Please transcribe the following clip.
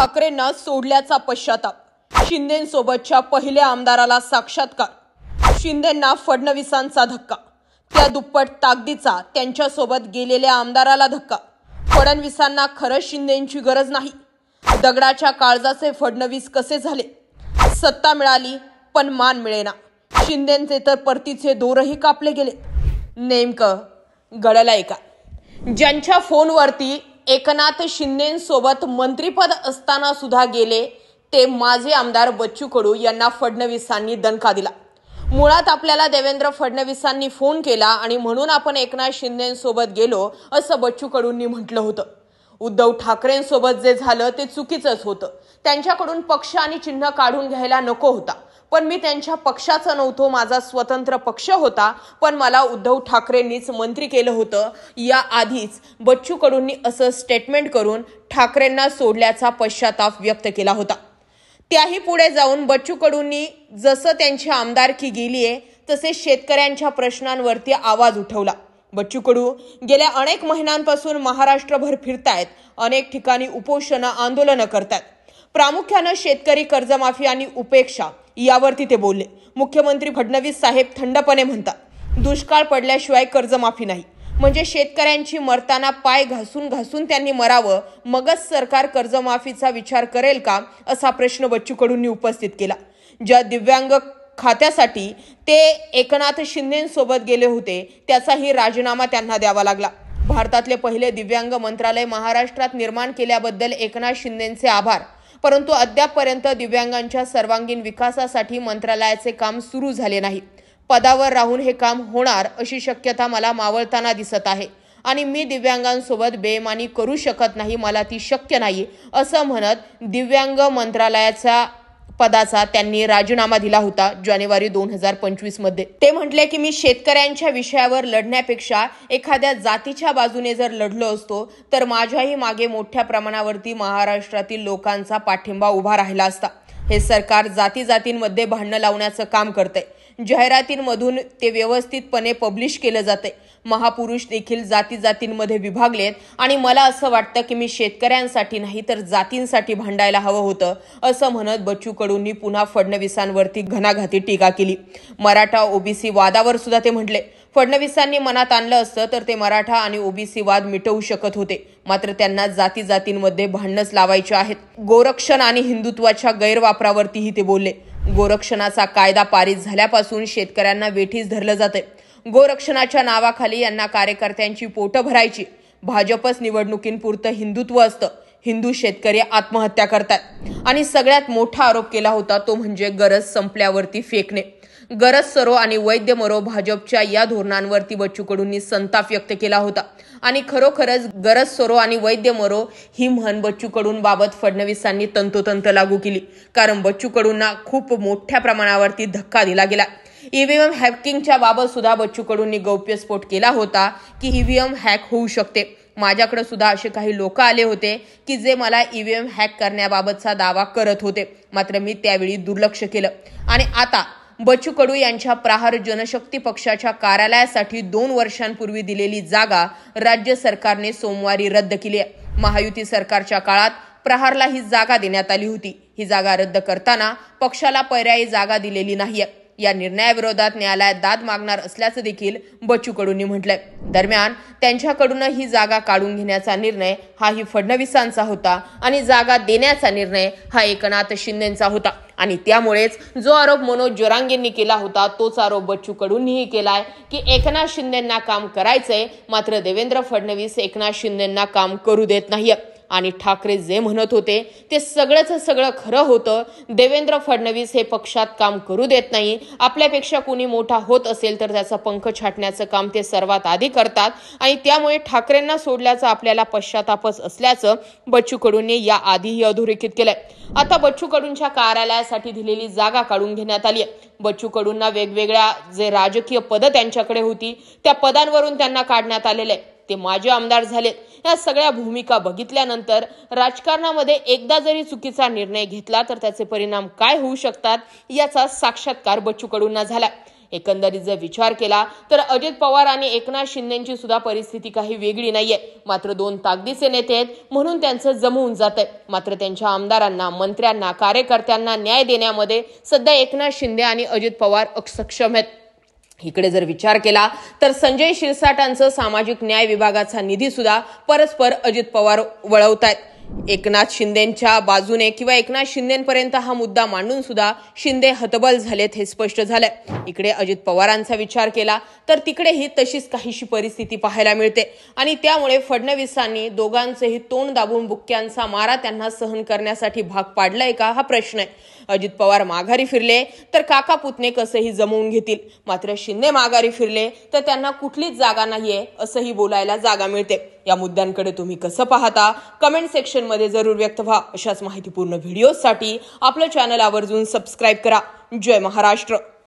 ठाकरेंना सोडल्याचा पश्चाताप, शिंदेंसोबतच्या पहिल्या आमदाराला साक्षात्कार, शिंदेंना फडणवीसांचा धक्का, त्या दुप्पट ताकदीचा त्यांच्यासोबत गेलेल्या आमदाराला धक्का. फडणवीसांना खरंच शिंदेंची गरज नाही. दगडाच्या काळजाचे फडणवीस कसे झाले? सत्ता मिळाली पण मान मिळेना. शिंदेंचे तर परतीचे दोरही कापले गेले. नेमकं घडलंय का? ज्यांच्या फोनवरती एकनाथ शिंदेंसोबत मंत्रिपद असताना सुद्धा गेले ते माजी आमदार बच्चू कडू यांना फडणवीसांनी दणका दिला. मुळात आपल्याला देवेंद्र फडणवीसांनी फोन केला आणि म्हणून आपण एकनाथ शिंदेंसोबत गेलो असं बच्चू कडूंनी म्हटलं होतं. उद्धव ठाकरेंसोबत जे झालं ते चुकीचंच होतं. त्यांच्याकडून पक्ष आणि चिन्ह काढून घ्यायला नको होता. पण मी त्यांच्या पक्षाचा नव्हतो, माझा स्वतंत्र पक्ष होता. पण मला उद्धव ठाकरेंनीच मंत्री केलं होतं. या आधीच बच्चू कडूंनी असं स्टेटमेंट करून ठाकरेंना सोडल्याचा पश्चाताप व्यक्त केला होता. त्याही पुढे जाऊन बच्चू कडूंनी जसं त्यांची आमदारकी गेलीये तसे शेतकऱ्यांच्या प्रश्नांवरती आवाज उठवला. बच्चू कडू गेल्या अनेक महिन्यांपासून महाराष्ट्रभर फिरतायत, अनेक ठिकाणी उपोषण आंदोलनं करतायत. प्रामुख्यानं शेतकरी कर्जमाफी आणि उपेक्षा यावरती ते बोलले. मुख्यमंत्री फडणवीस साहेब थंडपणे म्हणतात, दुष्काळ पडल्याशिवाय कर्जमाफी नाही. म्हणजे शेतकऱ्यांची मरताना पाय घासून घासून त्यांनी मरावं, मगच सरकार कर्जमाफीचा विचार करेल का, असा प्रश्न बच्चू कडूंनी उपस्थित केला. ज्या दिव्यांग खात्यासाठी ते एकनाथ शिंदेंसोबत गेले होते त्याचाही राजीनामा त्यांना द्यावा लागला. भारतातले पहिले दिव्यांग मंत्रालय महाराष्ट्रात निर्माण केल्याबद्दल एकनाथ शिंदेंचे आभार. परंतु अद्यापपर्यंत दिव्यांगांच्या सर्वांगीण विकासासाठी मंत्रालयाचे काम सुरू झाले नाही. पदावर राहून हे काम होणार अशी शक्यता मला मावळताना दिसत आहे आणि मी दिव्यांगांसोबत बेईमानी करू शकत नाही, मला ती शक्य नाही, असं म्हणत दिव्यांग मंत्रालयाचा पदाचा त्यांनी राजीनामा दिला होता जानेवारी 2025 मध्ये. ते म्हटले की मी शेतकऱ्यांच्या विषयावर लढण्यापेक्षा एखाद्या जातीच्या बाजूने जर लढलो असतो तर माझ्याही मागे मोठ्या प्रमाणावरती महाराष्ट्रातील लोकांचा पाठिंबा उभा राहिला असता. हे सरकार जातींमध्ये भांडणं लावण्याचं काम करतंय. जाहिरातींमधून ते व्यवस्थितपणे पब्लिश केलं जाते. महापुरुष देखील जातींमध्ये विभागलेत आणि मला असं वाटतं की मी शेतकऱ्यांसाठी नाही तर जातींसाठी भांडायला हवं होतं, असं म्हणत बच्चू कडूंनी पुन्हा फडणवीसांवरती घणाघाती टीका केली. मराठा ओबीसी वादावर सुद्धा ते म्हटले, फडणवीसांनी मनात आणलं असतं तर ते मराठा आणि ओबीसी वाद मिटवू शकत होते. मात्र त्यांना जातींमध्ये भांडणच लावायचे आहेत. गोरक्षण आणि हिंदुत्वाच्या गैरवापरावरतीही ते बोलले. गोरक्षणाचा कायदा पारित झाल्यापासून शेतकऱ्यांना वेठीस धरलं जाते. गोरक्षणाच्या नावाखाली यांना कार्यकर्त्यांची पोटं भरायची. भाजपच निवडणुकींपुरतं हिंदुत्व असतं. हिंदू शेतकरी आत्महत्या करतात आणि सगळ्यात मोठा आरोप केला होता तो म्हणजे गरज संपल्यावरती फेकणे. गरज सरो आणि वैद्य मरो भाजपच्या या धोरणांवरती बच्चू कडूंनी संताप व्यक्त केला होता. आणि खरोखरच गरज सरो आणि वैद्य मरो ही म्हण बच्चू कडूंबाबत फडणवीसांनी तंतोतंत लागू केली. कारण बच्चू कडूंना खूप मोठ्या प्रमाणावरती धक्का दिला गेला. ईव्हीएम हॅकिंगच्या बाबत सुद्धा बच्चू कडूंनी गौप्यस्फोट केला होता की ईव्हीएम हॅक होऊ शकते. माझ्याकडे सुद्धा असे काही लोक आले होते की जे मला ईव्हीएम हॅक करण्याबाबतचा दावा करत होते. मात्र मी त्यावेळी दुर्लक्ष केलं. आणि आता बच्चू कडू यांच्या प्रहार जनशक्ती पक्षाच्या कार्यालयासाठी 2 वर्षांपूर्वी दिलेली जागा राज्य सरकारने सोमवारी रद्द केली आहे. महायुती सरकारच्या काळात प्रहारला ही जागा देण्यात आली होती. ही जागा रद्द करताना पक्षाला पर्यायी जागा दिलेली नाहीये. या निर्णयाविरोधात न्यायालयात दाद मागणार असल्याचं देखील बच्चू कडूंनी म्हटलंय. दरम्यान त्यांच्याकडून ही जागा काढून घेण्याचा निर्णय हाही फडणवीसांचा होता आणि जागा देण्याचा निर्णय हा एकनाथ शिंदेंचा होता. आणि त्यामुळेच जो आरोप मनोज जरांगेंनी केला होता तोच आरोप बच्चू कडूंनीही केलाय की एकनाथ शिंदेंना काम करायचंय, मात्र देवेंद्र फडणवीस एकनाथ शिंदेंना काम करू देत नाहीये. आणि ठाकरे जे म्हणत होते ते सगळं खरं होतं. देवेंद्र फडणवीस हे पक्षात काम करू देत नाही. आपल्यापेक्षा कोणी मोठा होत असेल तर त्याचा पंख छाटण्याचं काम ते सर्वात आधी करतात आणि त्यामुळे ठाकरेंना सोडल्याचा आपल्याला पश्चातापच असल्याचं बच्चू कडूंनी या आधीही अधोरेखित केलंय. आता बच्चू कडूंच्या कार्यालयासाठी दिलेली जागा काढून घेण्यात आली आहे. बच्चू कडूंना वेगवेगळ्या जे राजकीय पदं त्यांच्याकडे होती त्या पदांवरून त्यांना काढण्यात आलेले आहे. ते माजी आमदार झालेत. या सगळ्या भूमिका बघितल्यानंतर राजकारणामध्ये एकदा जरी चुकीचा निर्णय घेतला तर त्याचे परिणाम काय होऊ शकतात याचा साक्षात्कार बच्चू कडूंना झाला. एकंदरीत जर विचार केला तर अजित पवार आणि एकनाथ शिंदेची सुद्धा परिस्थिती काही वेगळी नाहीये. मात्र दोन ताकदीचे नेते आहेत म्हणून त्यांचं जमवून जातंय. मात्र त्यांच्या आमदारांना, मंत्र्यांना, कार्यकर्त्यांना न्याय देण्यामध्ये सध्या एकनाथ शिंदे आणि अजित पवार अक्षम आहेत. इकडे जर विचार केला तर संजय शिरसाटांचं सामाजिक न्याय विभागाचा निधी सुद्धा परस्पर अजित पवार वळवतायत. एकनाथ शिंदेच्या बाजूने किंवा एकनाथ शिंदेपर्यंत हा मुद्दा मांडून सुद्धा शिंदे हतबल झालेत हे स्पष्ट झालंय. इकडे अजित पवारांचा विचार केला तर तिकडेही तशीच काहीशी परिस्थिती पाहायला मिळते आणि त्यामुळे फडणवीसांनी दोघांचेही तोंड दाबून बुक्क्यांचा मारा त्यांना सहन करण्यासाठी भाग पाडलाय का हा प्रश्न आहे. अजित पवार माघारी फिरले तर काका पुतणे कसंही जमवून घेतील. मात्र शिंदे माघारी फिरले तर त्यांना कुठलीच जागा नाहीये असंही बोलायला जागा मिळते. या मुद्द्यांकडे तुम्ही कसं पाहता कमेंट सेक्शन मध्ये जरूर व्यक्त व्हा. अशाच माहितीपूर्ण व्हिडिओसाठी आपलं चॅनल आवर्जून सबस्क्राईब करा. जय महाराष्ट्र.